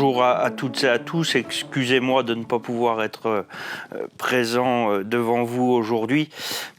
bonjour à toutes et à tous. Excusez-moi de ne pas pouvoir être présent devant vous aujourd'hui,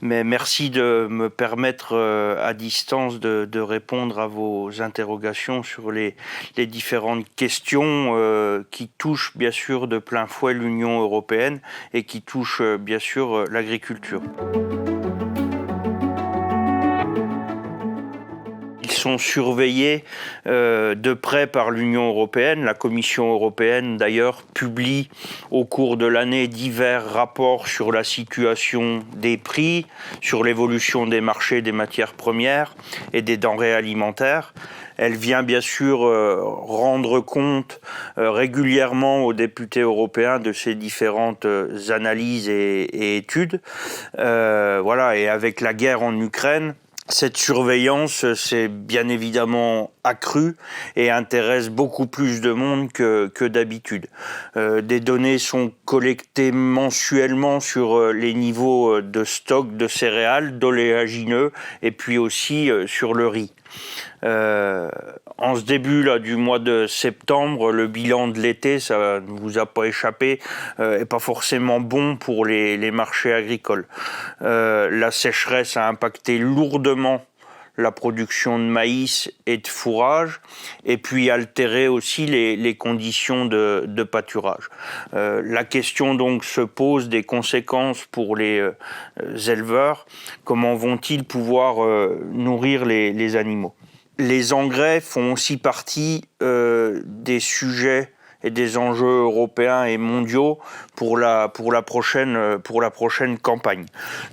mais merci de me permettre à distance de répondre à vos interrogations sur les différentes questions qui touchent bien sûr de plein fouet l'Union européenne et qui touchent bien sûr l'agriculture. Sont surveillés de près par l'Union européenne. La Commission européenne, d'ailleurs, publie au cours de l'année divers rapports sur la situation des prix, sur l'évolution des marchés des matières premières et des denrées alimentaires. Elle vient bien sûr rendre compte régulièrement aux députés européens de ces différentes analyses et études. Voilà, et avec la guerre en Ukraine, cette surveillance s'est bien évidemment accrue et intéresse beaucoup plus de monde que d'habitude. Des données sont collectées mensuellement sur les niveaux de stock de céréales, d'oléagineux et puis aussi sur le riz. En ce début là, du mois de septembre, le bilan de l'été, ça ne vous a pas échappé, est pas forcément bon pour les marchés agricoles. La sécheresse a impacté lourdement la production de maïs et de fourrage, et puis altéré aussi les conditions de pâturage. La question donc se pose des conséquences pour les éleveurs. Comment vont-ils pouvoir nourrir les animaux ? Les engrais font aussi partie des sujets et des enjeux européens et mondiaux pour la prochaine campagne.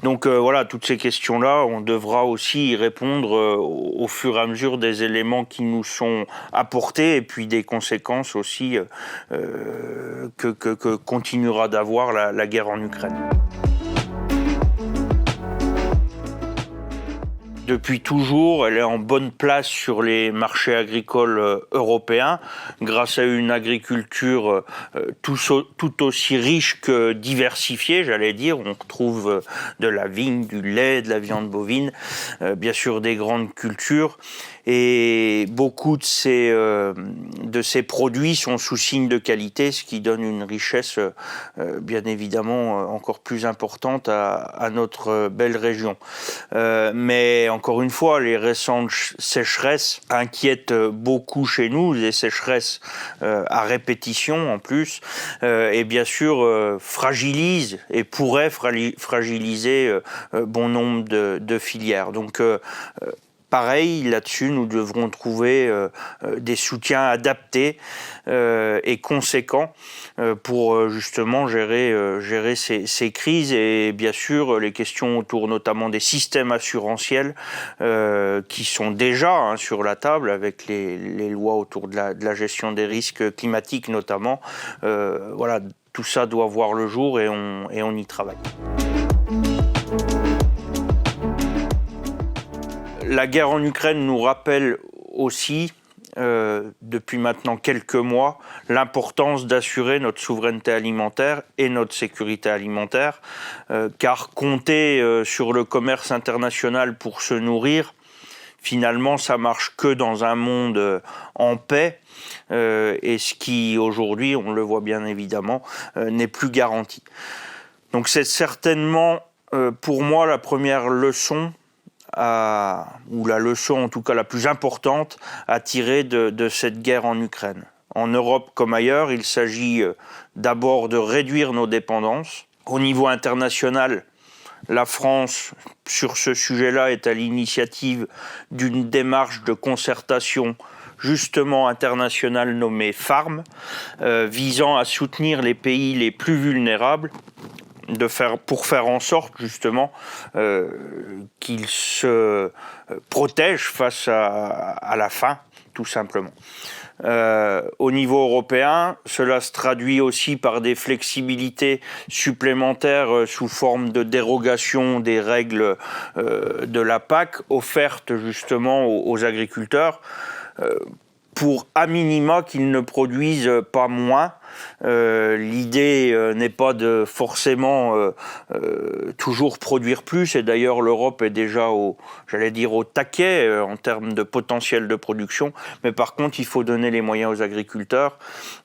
Donc voilà, toutes ces questions-là, on devra aussi y répondre au fur et à mesure des éléments qui nous sont apportés et puis des conséquences aussi que continuera d'avoir la guerre en Ukraine. Depuis toujours, elle est en bonne place sur les marchés agricoles européens, grâce à une agriculture tout aussi riche que diversifiée, j'allais dire. On retrouve de la vigne, du lait, de la viande bovine, bien sûr des grandes cultures. Et beaucoup de ces produits sont sous signe de qualité, ce qui donne une richesse bien évidemment encore plus importante à notre belle région. Mais encore une fois, les récentes sécheresses inquiètent beaucoup chez nous, des sécheresses à répétition en plus, et bien sûr fragilisent et pourraient fragiliser bon nombre de filières. Donc pareil, là-dessus, nous devrons trouver des soutiens adaptés et conséquents pour justement gérer ces crises et bien sûr les questions autour notamment des systèmes assurantiels qui sont déjà sur la table avec les lois autour de la gestion des risques climatiques notamment. Voilà, tout ça doit voir le jour et on y travaille. La guerre en Ukraine nous rappelle aussi, depuis maintenant quelques mois, l'importance d'assurer notre souveraineté alimentaire et notre sécurité alimentaire, car compter sur le commerce international pour se nourrir, finalement, ça marche que dans un monde en paix, et ce qui, aujourd'hui, on le voit bien évidemment, n'est plus garanti. Donc c'est certainement, pour moi, la première leçon, ou la leçon en tout cas la plus importante à tirer de cette guerre en Ukraine. En Europe comme ailleurs, il s'agit d'abord de réduire nos dépendances. Au niveau international, la France, sur ce sujet-là, est à l'initiative d'une démarche de concertation justement internationale nommée FARM, visant à soutenir les pays les plus vulnérables, pour faire en sorte justement qu'ils se protègent face à la faim, tout simplement. Au niveau européen, cela se traduit aussi par des flexibilités supplémentaires sous forme de dérogation des règles de la PAC offertes justement aux agriculteurs. pour à minima qu'ils ne produisent pas moins. L'idée n'est pas de forcément toujours produire plus, et d'ailleurs l'Europe est déjà au taquet en termes de potentiel de production, mais par contre il faut donner les moyens aux agriculteurs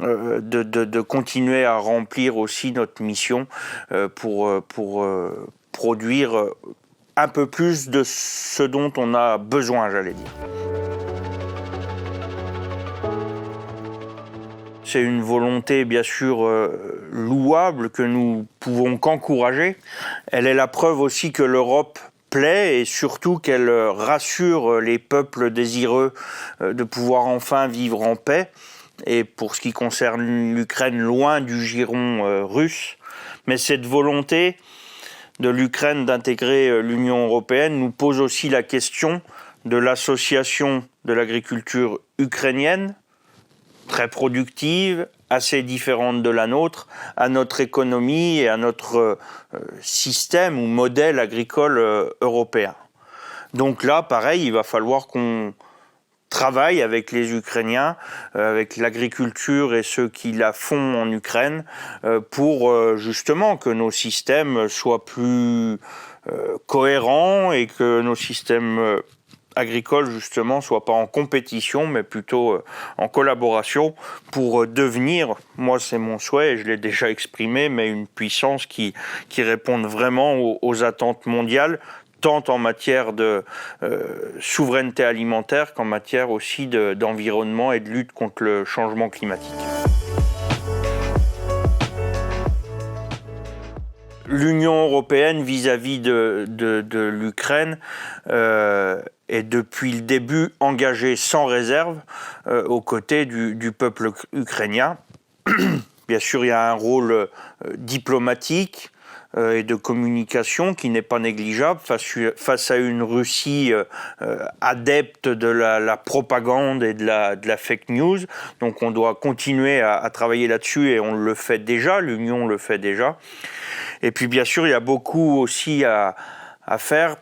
de continuer à remplir aussi notre mission pour produire un peu plus de ce dont on a besoin, j'allais dire. C'est une volonté bien sûr louable que nous pouvons qu'encourager. Elle est la preuve aussi que l'Europe plaît et surtout qu'elle rassure les peuples désireux de pouvoir enfin vivre en paix. Et pour ce qui concerne l'Ukraine, loin du giron russe. Mais cette volonté de l'Ukraine d'intégrer l'Union européenne nous pose aussi la question de l'association de l'agriculture ukrainienne, très productive, assez différente de la nôtre, à notre économie et à notre système ou modèle agricole européen. Donc là, pareil, il va falloir qu'on travaille avec les Ukrainiens, avec l'agriculture et ceux qui la font en Ukraine, pour justement que nos systèmes soient plus cohérents et que nos systèmes agricoles justement soient pas en compétition mais plutôt en collaboration pour devenir, moi c'est mon souhait et je l'ai déjà exprimé, mais une puissance qui réponde vraiment aux attentes mondiales, tant en matière de souveraineté alimentaire qu'en matière aussi d'environnement et de lutte contre le changement climatique. L'Union européenne vis-à-vis de l'Ukraine est depuis le début engagée sans réserve aux côtés du peuple ukrainien. Bien sûr, il y a un rôle diplomatique et de communication qui n'est pas négligeable face à une Russie adepte de la propagande et de la fake news. Donc on doit continuer à travailler là-dessus et on le fait déjà, l'Union le fait déjà. Et puis bien sûr, il y a beaucoup aussi à faire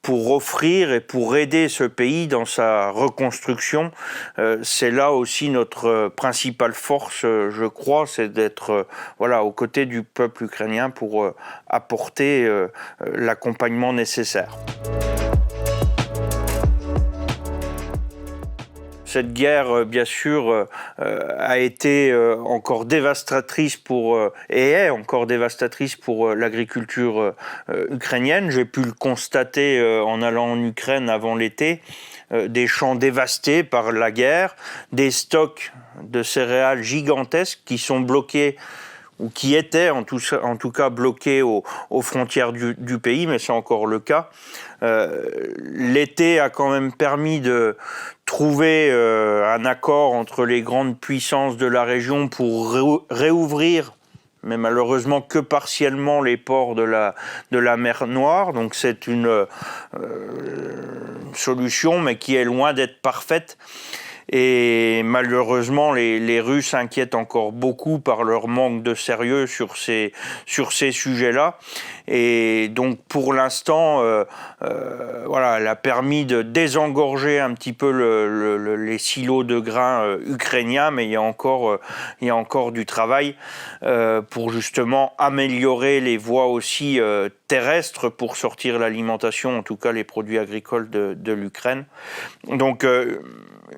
pour offrir et pour aider ce pays dans sa reconstruction. C'est là aussi notre principale force, je crois, c'est d'être aux côtés du peuple ukrainien pour apporter l'accompagnement nécessaire. Cette guerre, bien sûr, a été encore dévastatrice et est encore dévastatrice pour l'agriculture ukrainienne. J'ai pu le constater en allant en Ukraine avant l'été. Des champs dévastés par la guerre, des stocks de céréales gigantesques qui sont bloqués ou qui étaient en tout cas bloqués aux frontières du pays, mais c'est encore le cas. L'été a quand même permis de trouver un accord entre les grandes puissances de la région pour réouvrir, mais malheureusement que partiellement, les ports de la mer Noire. Donc c'est une solution, mais qui est loin d'être parfaite. Et malheureusement, les Russes s'inquiètent encore beaucoup par leur manque de sérieux sur ces sujets-là. Et donc, pour l'instant, elle a permis de désengorger un petit peu les silos de grains ukrainiens, mais il y a encore du travail pour justement améliorer les voies aussi terrestres pour sortir l'alimentation, en tout cas les produits agricoles de l'Ukraine. Donc,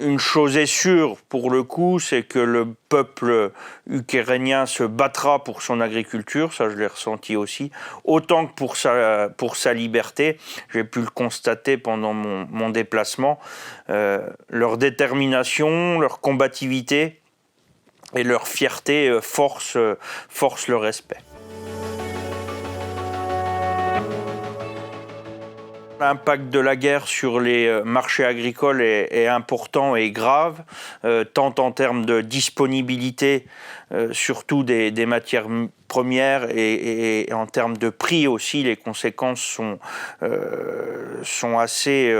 une chose est sûre pour le coup, c'est que le peuple ukrainien se battra pour son agriculture, ça je l'ai ressenti aussi, autant que pour sa liberté. J'ai pu le constater pendant mon déplacement. Leur détermination, leur combativité et leur fierté forcent le respect. L'impact de la guerre sur les marchés agricoles est important et grave, tant en termes de disponibilité, surtout des matières premières et en termes de prix aussi, les conséquences sont assez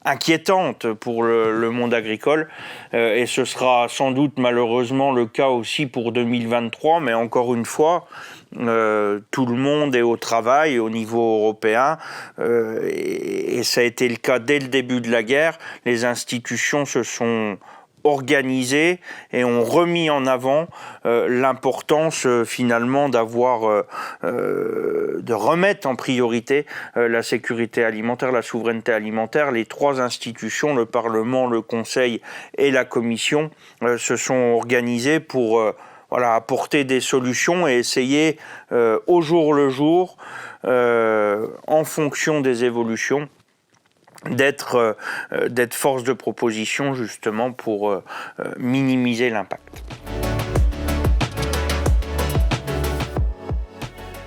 inquiétantes pour le monde agricole. Et ce sera sans doute malheureusement le cas aussi pour 2023, mais encore une fois, tout le monde est au travail au niveau européen et ça a été le cas dès le début de la guerre. Les institutions se sont organisées et ont remis en avant l'importance finalement de remettre en priorité la sécurité alimentaire, la souveraineté alimentaire. Les trois institutions, le Parlement, le Conseil et la Commission, se sont organisées pour apporter des solutions et essayer au jour le jour, en fonction des évolutions, d'être force de proposition justement pour minimiser l'impact.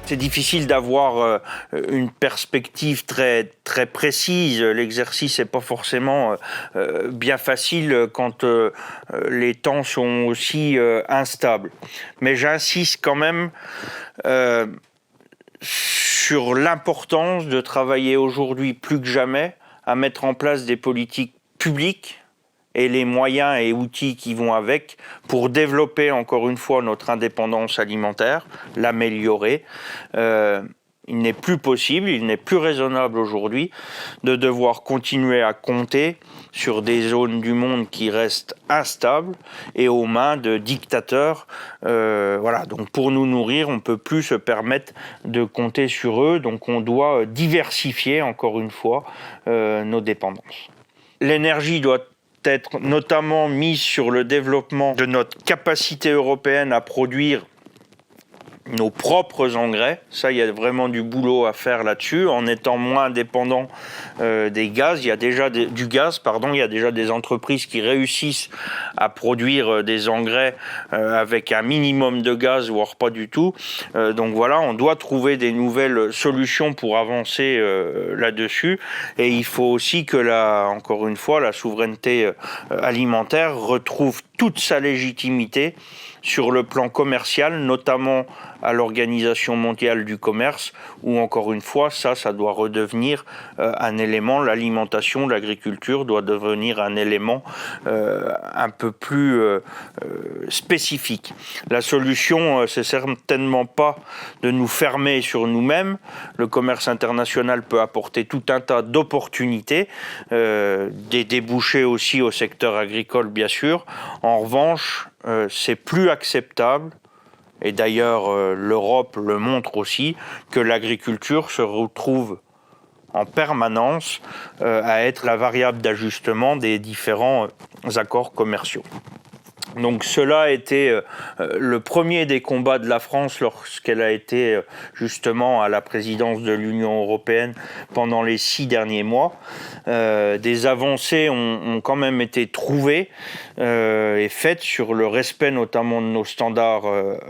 C'est difficile d'avoir une perspective très, très précise. L'exercice n'est pas forcément bien facile quand les temps sont aussi instables. Mais j'insiste quand même sur l'importance de travailler aujourd'hui plus que jamais à mettre en place des politiques publiques et les moyens et outils qui vont avec pour développer encore une fois notre indépendance alimentaire, l'améliorer. Il n'est plus possible, il n'est plus raisonnable aujourd'hui de devoir continuer à compter sur des zones du monde qui restent instables et aux mains de dictateurs. Donc pour nous nourrir, on ne peut plus se permettre de compter sur eux, donc on doit diversifier encore une fois nos dépendances. L'énergie doit être notamment mise sur le développement de notre capacité européenne à produire nos propres engrais. Ça, il y a vraiment du boulot à faire là-dessus, en étant moins dépendant des gaz. Il y a déjà du gaz, il y a déjà des entreprises qui réussissent à produire des engrais avec un minimum de gaz, voire pas du tout. Donc voilà, on doit trouver des nouvelles solutions pour avancer là-dessus. Et il faut aussi que encore une fois, la souveraineté alimentaire retrouve toute sa légitimité sur le plan commercial, notamment à l'Organisation mondiale du commerce, où encore une fois, ça doit redevenir un élément, l'alimentation, l'agriculture doit devenir un élément un peu plus spécifique. La solution, c'est certainement pas de nous fermer sur nous-mêmes. Le commerce international peut apporter tout un tas d'opportunités, des débouchés aussi au secteur agricole, bien sûr. En revanche, c'est plus acceptable, et d'ailleurs l'Europe le montre aussi, que l'agriculture se retrouve en permanence à être la variable d'ajustement des différents accords commerciaux. Donc cela a été le premier des combats de la France lorsqu'elle a été justement à la présidence de l'Union européenne pendant les 6 derniers mois. Des avancées ont quand même été trouvées et faites sur le respect notamment de nos standards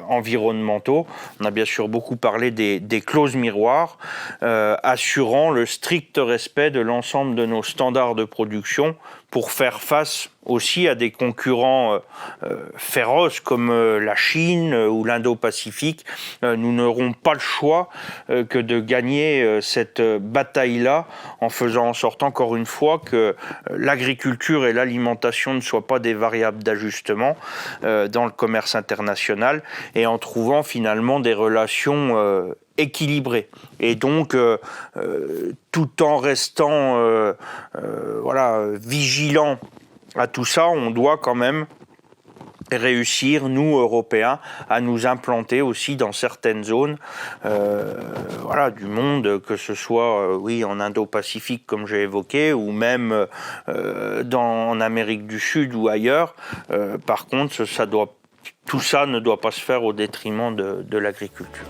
environnementaux. On a bien sûr beaucoup parlé des clauses miroirs, assurant le strict respect de l'ensemble de nos standards de production pour faire face aussi à des concurrents féroces comme la Chine ou l'Indo-Pacifique. Nous n'aurons pas le choix que de gagner cette bataille-là en faisant en sorte encore une fois que l'agriculture et l'alimentation ne soient pas des variables d'ajustement dans le commerce international et en trouvant finalement des relations équilibré et donc tout en restant vigilant à tout ça, on doit quand même réussir, nous Européens, à nous implanter aussi dans certaines zones du monde, que ce soit en Indo-Pacifique comme j'ai évoqué, ou même en Amérique du Sud ou ailleurs. Par contre, tout ça ne doit pas se faire au détriment de l'agriculture.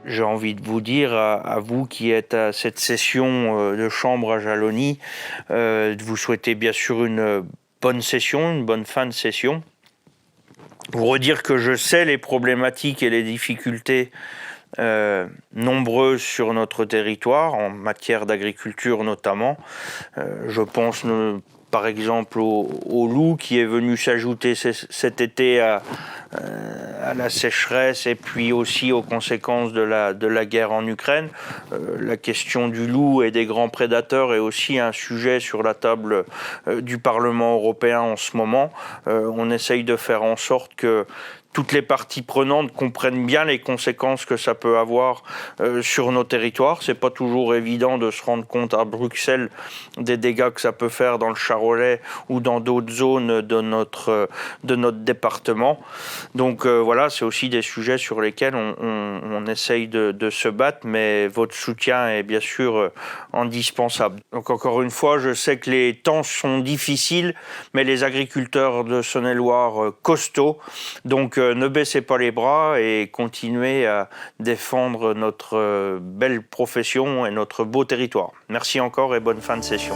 J'ai envie de vous dire, à vous qui êtes à cette session de chambre à Jalony, de vous souhaiter bien sûr une bonne session, une bonne fin de session. Vous redire que je sais les problématiques et les difficultés nombreuses sur notre territoire, en matière d'agriculture notamment. Je pense par exemple au loup qui est venu s'ajouter cet été à la sécheresse et puis aussi aux conséquences de la guerre en Ukraine. La question du loup et des grands prédateurs est aussi un sujet sur la table du Parlement européen en ce moment. On essaye de faire en sorte que toutes les parties prenantes comprennent bien les conséquences que ça peut avoir sur nos territoires. C'est pas toujours évident de se rendre compte à Bruxelles des dégâts que ça peut faire dans le Charolais ou dans d'autres zones de notre département. Donc voilà, c'est aussi des sujets sur lesquels on essaye de se battre, mais votre soutien est bien sûr indispensable. Donc encore une fois, je sais que les temps sont difficiles, mais les agriculteurs de Saône-et-Loire costauds, donc ne baissez pas les bras et continuez à défendre notre belle profession et notre beau territoire. Merci encore et bonne fin de session.